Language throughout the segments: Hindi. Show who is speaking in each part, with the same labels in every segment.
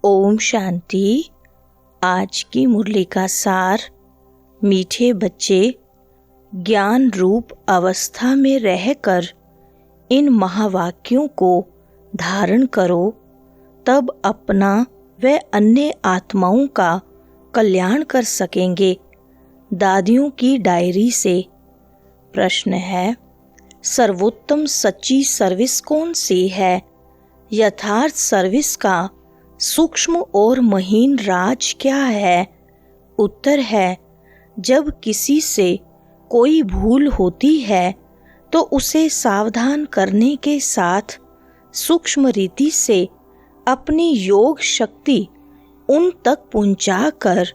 Speaker 1: ओम शांति। आज की मुरली का सार। मीठे बच्चे, ज्ञान रूप अवस्था में रहकर इन महावाक्यों को धारण करो, तब अपना व अन्य आत्माओं का कल्याण कर सकेंगे। दादियों की डायरी से प्रश्न है, सर्वोत्तम सच्ची सर्विस कौन सी है? यथार्थ सर्विस का सूक्ष्म और महीन राज क्या है? उत्तर है, जब किसी से कोई भूल होती है तो उसे सावधान करने के साथ सूक्ष्म रीति से अपनी योग शक्ति उन तक पहुंचाकर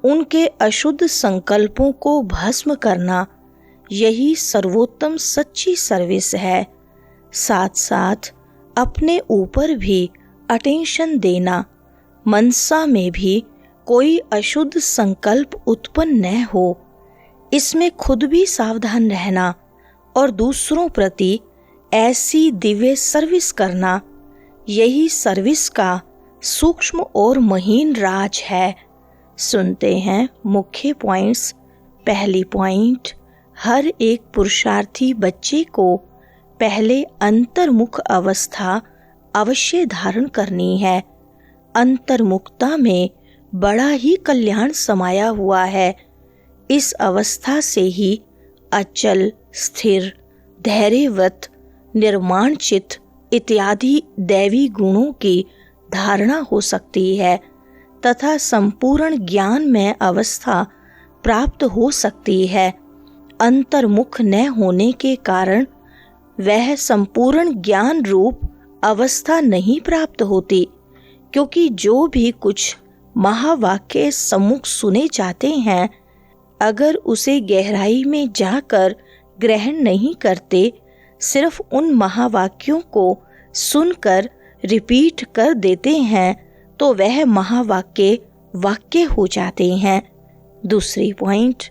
Speaker 1: उनके अशुद्ध संकल्पों को भस्म करना, यही सर्वोत्तम सच्ची सर्विस है। साथ साथ अपने ऊपर भी अटेंशन देना, मनसा में भी कोई अशुद्ध संकल्प उत्पन्न न हो, इसमें खुद भी सावधान रहना और दूसरों प्रति ऐसी दिव्य सर्विस करना, यही सर्विस का सूक्ष्म और महीन राज है। सुनते हैं मुख्य पॉइंट्स। पहली पॉइंट, हर एक पुरुषार्थी बच्चे को पहले अंतर्मुख अवस्था अवश्य धारण करनी है। अंतर्मुखता में बड़ा ही कल्याण समाया हुआ है। इस अवस्था से ही अचल, स्थिर, धैर्यवत, निर्माणचित इत्यादि दैवी गुणों की धारणा हो सकती है तथा संपूर्ण ज्ञान में अवस्था प्राप्त हो सकती है। अंतर्मुख न होने के कारण वह संपूर्ण ज्ञान रूप अवस्था नहीं प्राप्त होती, क्योंकि जो भी कुछ महावाक्य सम्मुख सुने जाते हैं, अगर उसे गहराई में जाकर ग्रहण नहीं करते, सिर्फ उन महावाक्यों को सुनकर रिपीट कर देते हैं, तो वह महावाक्य वाक्य हो जाते हैं। दूसरी पॉइंट,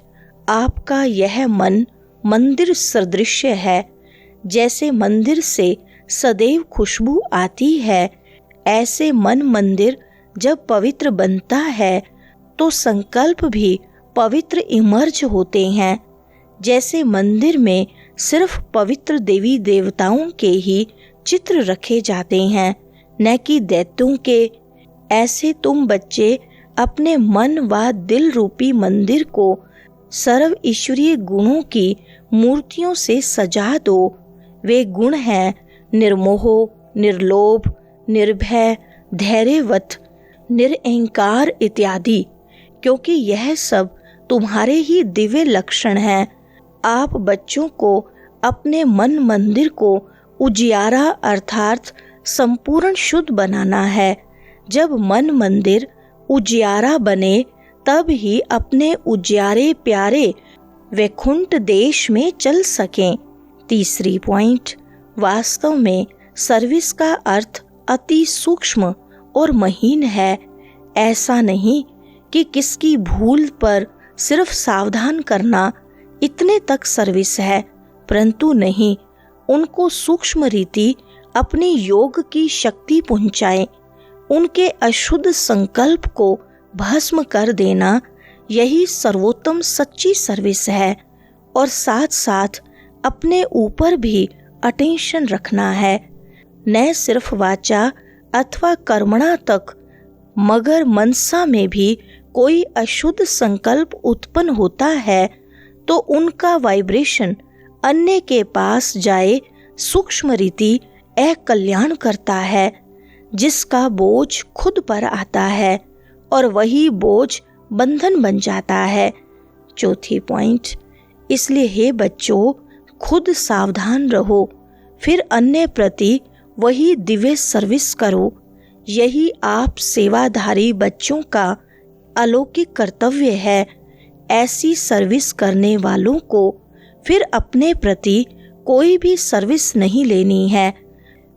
Speaker 1: आपका यह मन मंदिर सदृश है। जैसे मंदिर से सदैव खुशबू आती है, ऐसे मन मंदिर जब पवित्र बनता है तो संकल्प भी पवित्र इमर्ज होते हैं। जैसे मंदिर में सिर्फ पवित्र देवी देवताओं के ही चित्र रखे जाते हैं, न कि दैत्यों के, ऐसे तुम बच्चे अपने मन व दिल रूपी मंदिर को सर्व ईश्वरीय गुणों की मूर्तियों से सजा दो। वे गुण हैं निर्मोह, निर्लोभ, निर्भय, धैर्यवत, निरअहंकार इत्यादि, क्योंकि यह सब तुम्हारे ही दिव्य लक्षण हैं। आप बच्चों को अपने मन मंदिर को उजियारा अर्थात संपूर्ण शुद्ध बनाना है। जब मन मंदिर उजियारा बने, तब ही अपने उजियारे प्यारे वैकुंठ देश में चल सकें। तीसरी पॉइंट, वास्तव में सर्विस का अर्थ अति सूक्ष्म और महीन है। ऐसा नहीं कि किसकी भूल पर सिर्फ सावधान करना, इतने तक सर्विस है, परंतु नहीं, उनको सूक्ष्म रीति अपनी योग की शक्ति पहुंचाए, उनके अशुद्ध संकल्प को भस्म कर देना, यही सर्वोत्तम सच्ची सर्विस है। और साथ साथ अपने ऊपर भी अटेंशन रखना है, न सिर्फ वाचा अथवा कर्मणा तक, मगर मनसा में भी कोई अशुद्ध संकल्प उत्पन्न होता है तो उनका वाइब्रेशन अन्य के पास जाए, सूक्ष्म रीति अकल्याण करता है, जिसका बोझ खुद पर आता है और वही बोझ बंधन बन जाता है। चौथी पॉइंट, इसलिए हे बच्चों, खुद सावधान रहो, फिर अन्य प्रति वही दिव्य सर्विस करो। यही आप सेवाधारी बच्चों का अलौकिक कर्तव्य है। ऐसी सर्विस करने वालों को फिर अपने प्रति कोई भी सर्विस नहीं लेनी है।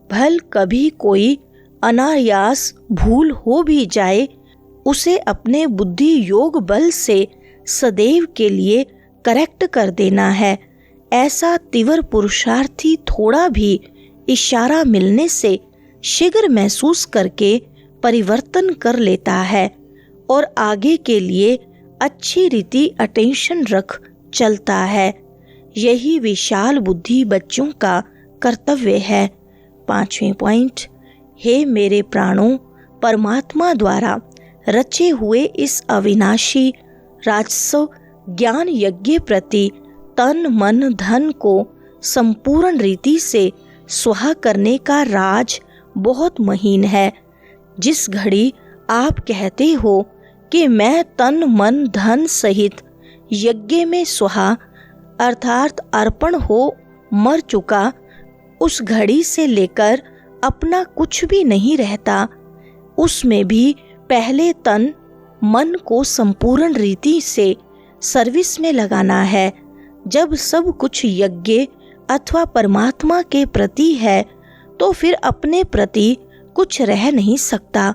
Speaker 1: भल कभी कोई अनायास भूल हो भी जाए, उसे अपने बुद्धि योग बल से सदैव के लिए करेक्ट कर देना है। ऐसा तीव्र पुरुषार्थी थोड़ा भी इशारा मिलने से शीघ्र महसूस करके परिवर्तन कर लेता है और आगे के लिए अच्छी रीति अटेंशन रख चलता है। यही विशाल बुद्धि बच्चों का कर्तव्य है। 5वें पॉइंट, हे मेरे प्राणों, परमात्मा द्वारा रचे हुए इस अविनाशी राजस्व ज्ञान यज्ञ प्रति तन मन धन को संपूर्ण रीति से स्वाहा करने का राज बहुत महीन है। जिस घड़ी आप कहते हो कि मैं तन मन धन सहित यज्ञ में स्वाहा अर्थात अर्पण हो मर चुका, उस घड़ी से लेकर अपना कुछ भी नहीं रहता। उसमें भी पहले तन मन को संपूर्ण रीति से सर्विस में लगाना है। जब सब कुछ यज्ञ अथवा परमात्मा के प्रति है तो फिर अपने प्रति कुछ रह नहीं सकता।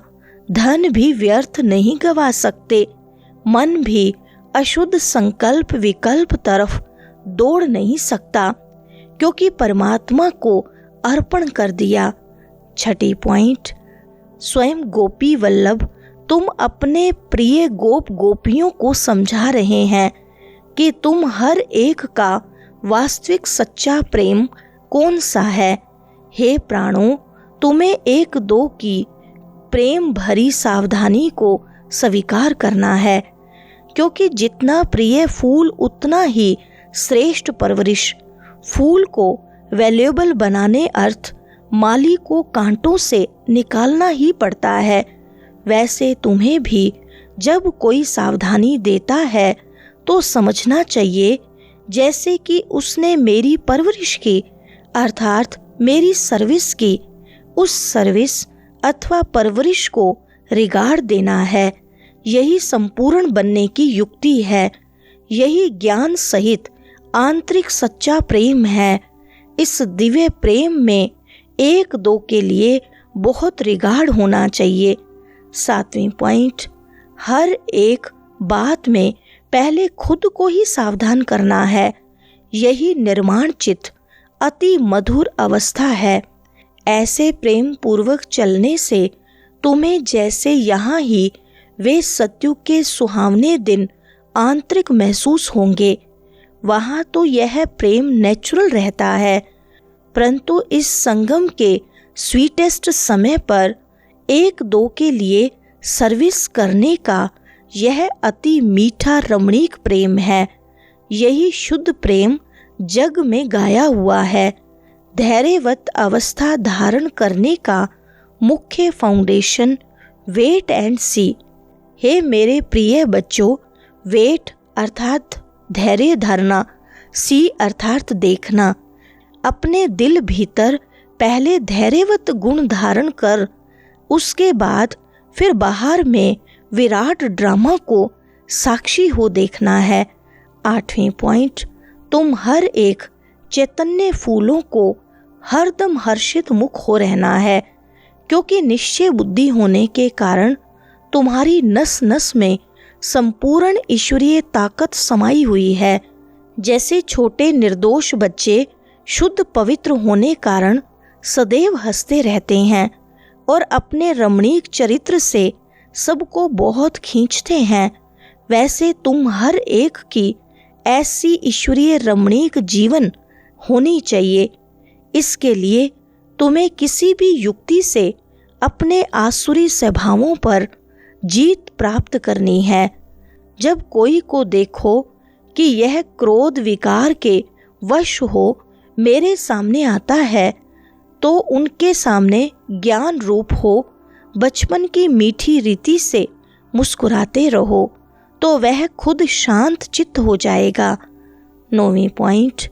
Speaker 1: धन भी व्यर्थ नहीं गवा सकते, मन भी अशुद्ध संकल्प विकल्प तरफ दौड़ नहीं सकता, क्योंकि परमात्मा को अर्पण कर दिया। 6 पॉइंट, स्वयं गोपी वल्लभ तुम अपने प्रिय गोप गोपियों को समझा रहे हैं कि तुम हर एक का वास्तविक सच्चा प्रेम कौन सा है। हे प्राणों, तुम्हें एक दो की प्रेम भरी सावधानी को स्वीकार करना है, क्योंकि जितना प्रिय फूल उतना ही श्रेष्ठ परवरिश। फूल को वैल्यूएबल बनाने अर्थ माली को कांटों से निकालना ही पड़ता है। वैसे तुम्हें भी जब कोई सावधानी देता है तो समझना चाहिए जैसे कि उसने मेरी परवरिश की अर्थात मेरी सर्विस की। उस सर्विस अथवा परवरिश को रिगार्ड देना है। यही संपूर्ण बनने की युक्ति है। यही ज्ञान सहित आंतरिक सच्चा प्रेम है। इस दिव्य प्रेम में एक दो के लिए बहुत रिगार्ड होना चाहिए। 7वें पॉइंट, हर एक बात में पहले खुद को ही सावधान करना है। यही निर्माण चित्त अति मधुर अवस्था है। ऐसे प्रेम पूर्वक चलने से तुम्हें जैसे यहाँ ही वे सत्युग के सुहावने दिन आंतरिक महसूस होंगे, वहाँ तो यह प्रेम नेचुरल रहता है, परंतु इस संगम के स्वीटेस्ट समय पर एक दो के लिए सर्विस करने का यह अति मीठा रमणीक प्रेम है। यही शुद्ध प्रेम जग में गाया हुआ है। धैर्यवत अवस्था धारण करने का मुख्य फाउंडेशन वेट एंड सी। हे मेरे प्रिय बच्चों, वेट अर्थात धैर्य धरना, सी अर्थात देखना। अपने दिल भीतर पहले धैर्यवत गुण धारण कर उसके बाद फिर बाहर में विराट ड्रामा को साक्षी हो देखना है। 8वें पॉइंट, तुम हर एक चैतन्य फूलों को हरदम हर्षित मुख हो रहना है, क्योंकि निश्चय बुद्धि होने के कारण तुम्हारी नस नस में संपूर्ण ईश्वरीय ताकत समाई हुई है। जैसे छोटे निर्दोष बच्चे शुद्ध पवित्र होने कारण सदैव हंसते रहते हैं और अपने रमणीक चरित्र से सबको बहुत खींचते हैं, वैसे तुम हर एक की ऐसी ईश्वरीय रमणीक जीवन होनी चाहिए। इसके लिए तुम्हें किसी भी युक्ति से अपने आसुरी स्वभावों पर जीत प्राप्त करनी है। जब कोई को देखो कि यह क्रोध विकार के वश हो मेरे सामने आता है, तो उनके सामने ज्ञान रूप हो बचपन की मीठी रीति से मुस्कुराते रहो, तो वह खुद शांत चित्त हो जाएगा। 9वें पॉइंट,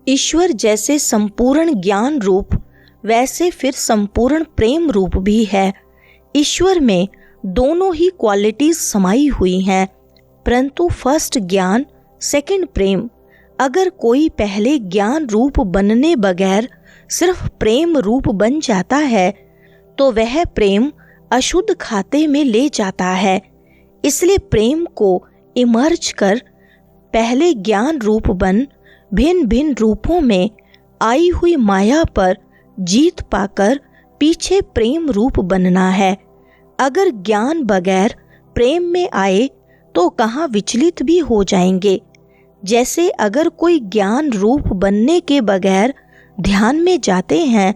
Speaker 1: ईश्वर जैसे संपूर्ण ज्ञान रूप वैसे फिर संपूर्ण प्रेम रूप भी है। ईश्वर में दोनों ही क्वालिटीज समाई हुई हैं, परंतु फर्स्ट ज्ञान सेकंड प्रेम। अगर कोई पहले ज्ञान रूप बनने बगैर सिर्फ प्रेम रूप बन जाता है तो वह प्रेम अशुद्ध खाते में ले जाता है। इसलिए प्रेम को इमर्ज कर पहले ज्ञान रूप बन भिन्न भिन्न रूपों में आई हुई माया पर जीत पाकर पीछे प्रेम रूप बनना है। अगर ज्ञान बगैर प्रेम में आए तो कहाँ विचलित भी हो जाएंगे। जैसे अगर कोई ज्ञान रूप बनने के बगैर ध्यान में जाते हैं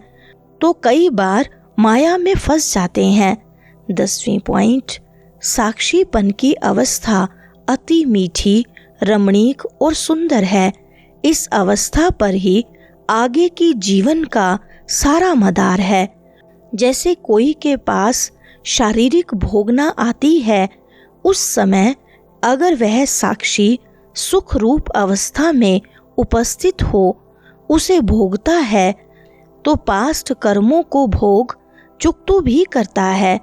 Speaker 1: तो कई बार माया में फंस जाते हैं। 10वीं पॉइंट, साक्षीपन की अवस्था अति मीठी, रमणीक और सुंदर है। इस अवस्था पर ही आगे की जीवन का सारा मदार है। जैसे कोई के पास शारीरिक भोगना आती है, उस समय अगर वह साक्षी सुख रूप अवस्था में उपस्थित हो, उसे भोगता है तो पास्ट कर्मों को भोग चुकता भी करता है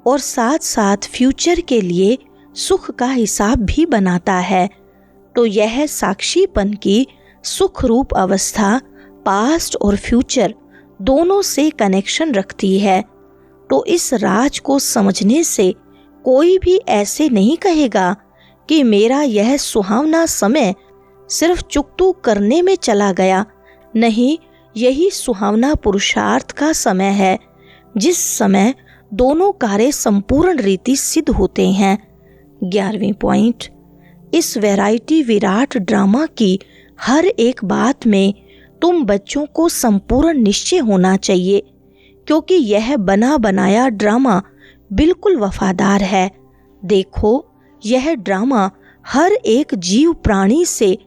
Speaker 1: और साथ साथ फ्यूचर के लिए सुख का हिसाब भी बनाता है। तो यह साक्षीपन की सुख रूप अवस्था पास्ट और फ्यूचर दोनों से कनेक्शन रखती है। तो इस राज को समझने से कोई भी ऐसे नहीं कहेगा कि मेरा यह सुहावना समय सिर्फ चुकतू करने में चला गया। नहीं, यही सुहावना पुरुषार्थ का समय है, जिस समय दोनों कार्य संपूर्ण रीति सिद्ध होते हैं। 11वीं पॉइंट, इस वैरायटी विराट ड्रामा की हर एक बात में तुम बच्चों को संपूर्ण निश्चय होना चाहिए, क्योंकि यह बना बनाया ड्रामा बिल्कुल वफादार है। देखो, यह ड्रामा हर एक जीव प्राणी से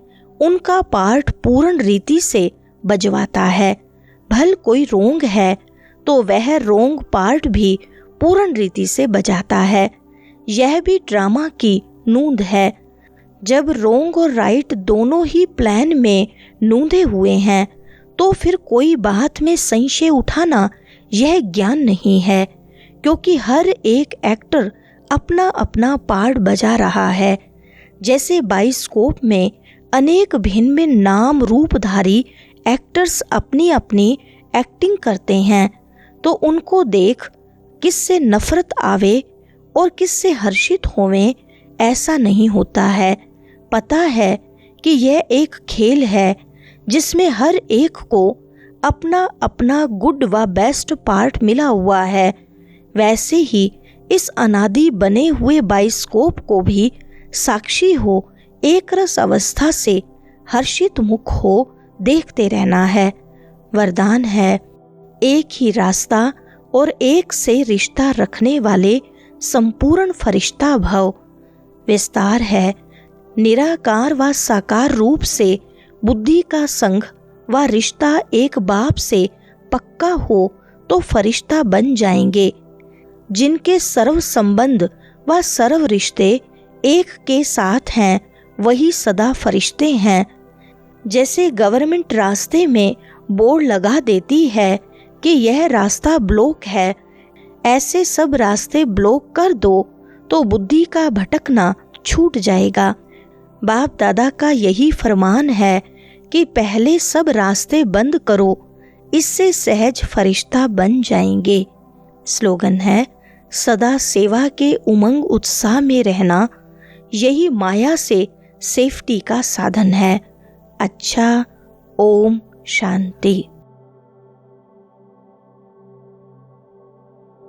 Speaker 1: उनका पार्ट पूर्ण रीति से बजवाता है। भल कोई रोंग है तो वह रोंग पार्ट भी पूर्ण रीति से बजाता है। यह भी ड्रामा की नूंद है। जब रोंग और राइट दोनों ही प्लान में नूंदे हुए हैं तो फिर कोई बात में संशय उठाना यह ज्ञान नहीं है, क्योंकि हर एक एक्टर अपना अपना पार्ट बजा रहा है। जैसे बाइस्कोप में अनेक भिन्न भिन्न नाम रूपधारी एक्टर्स अपनी अपनी एक्टिंग करते हैं, तो उनको देख किससे नफरत आवे और किससे हर्षित होवें, ऐसा नहीं होता है। पता है कि यह एक खेल है जिसमें हर एक को अपना अपना गुड व बेस्ट पार्ट मिला हुआ है। वैसे ही इस अनादि बने हुए बाइस्कोप को भी साक्षी हो एक रस अवस्था से हर्षित मुख हो देखते रहना है। वरदान है, एक ही रास्ता और एक से रिश्ता रखने वाले संपूर्ण फरिश्ता भव। विस्तार है, निराकार व साकार रूप से बुद्धि का संग व रिश्ता एक बाप से पक्का हो तो फरिश्ता बन जाएंगे, जिनके सर्व संबंध व सर्व रिश्ते एक के साथ हैं, वही सदा फरिश्ते हैं। जैसे गवर्नमेंट रास्ते में बोर्ड लगा देती है कि यह रास्ता ब्लॉक है, ऐसे सब रास्ते ब्लॉक कर दो तो बुद्धि का भटकना छूट जाएगा। बाप दादा का यही फरमान है कि पहले सब रास्ते बंद करो, इससे सहज फरिश्ता बन जाएंगे। स्लोगन है, सदा सेवा के उमंग उत्साह में रहना, यही माया से सेफ्टी का साधन है। अच्छा, ओम शांति।